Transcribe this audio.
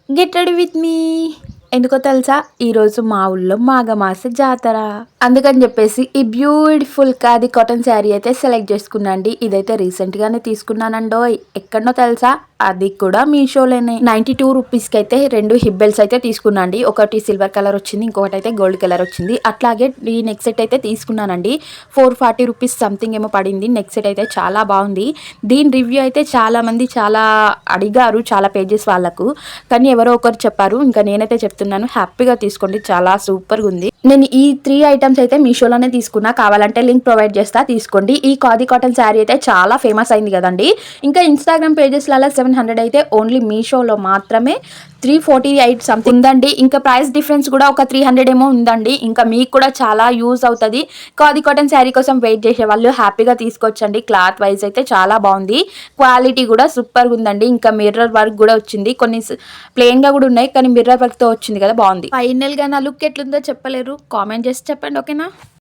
Get ready with me. ఎందుకో తెలుసా, ఈరోజు మా ఊళ్ళో మాఘమాస జాతర. అందుకని చెప్పేసి ఈ బ్యూటిఫుల్ ఖాదీ కాటన్ శారీ అయితే సెలెక్ట్ చేసుకున్నాండి. ఇదైతే రీసెంట్ గానే తీసుకున్నానండో. ఎక్కడనో తెలుసా, అది కూడా మీషోలోనే. 92 రూపీస్కి అయితే 2 హిబ్బెల్స్ అయితే తీసుకున్నాండి. ఒకటి సిల్వర్ కలర్ వచ్చింది, ఇంకొకటి అయితే గోల్డ్ కలర్ వచ్చింది. అట్లాగే ఈ నెక్ సెట్ అయితే తీసుకున్నానండి. 440 రూపీస్ సంథింగ్ ఏమో పడింది. నెక్ సెట్ అయితే చాలా బాగుంది. దీని రివ్యూ అయితే చాలా మంది చాలా అడిగారు, చాలా పేజెస్ వాళ్ళకు. కానీ ఎవరో ఒకరు చెప్పారు, ఇంకా నేనైతే చెప్తున్నాను, హ్యాపీగా తీసుకోండి, చాలా సూపర్గా ఉంది. నేను ఈ 3 ఐటమ్స్ అయితే మీషోలోనే తీసుకున్నా. కావాలంటే లింక్ ప్రొవైడ్ చేస్తా, తీసుకోండి. ఈ ఖాదీ కాటన్ శారీ అయితే చాలా ఫేమస్ అయింది కదండి. ఇంకా ఇన్స్టాగ్రామ్ పేజెస్లలో 700 అయితే ఓన్లీ మీషోలో మాత్రమే 348 సంథింగ్ ఉందండి. ఇంకా ప్రైస్ డిఫరెన్స్ కూడా ఒక 300 ఏమో ఉందండి. ఇంకా మీకు కూడా చాలా యూజ్ అవుతుంది. ఖాదీ కాటన్ శారీ కోసం వెయిట్ చేసే వాళ్ళు హ్యాపీగా తీసుకొచ్చండి. క్లాత్ వైజ్ అయితే చాలా బాగుంది, క్వాలిటీ కూడా సూపర్గా ఉందండి. ఇంకా మిర్రర్ వర్క్ కూడా వచ్చింది, కొన్ని ప్లెయిన్గా కూడా ఉన్నాయి, కానీ మిర్రర్ వర్క్తో వచ్చింది కదా, బాగుంది. ఫైనల్గా నా లుక్ ఎట్లుందో చెప్పలేరు, కామెంట్ చేసి చెప్పండి, ఓకేనా.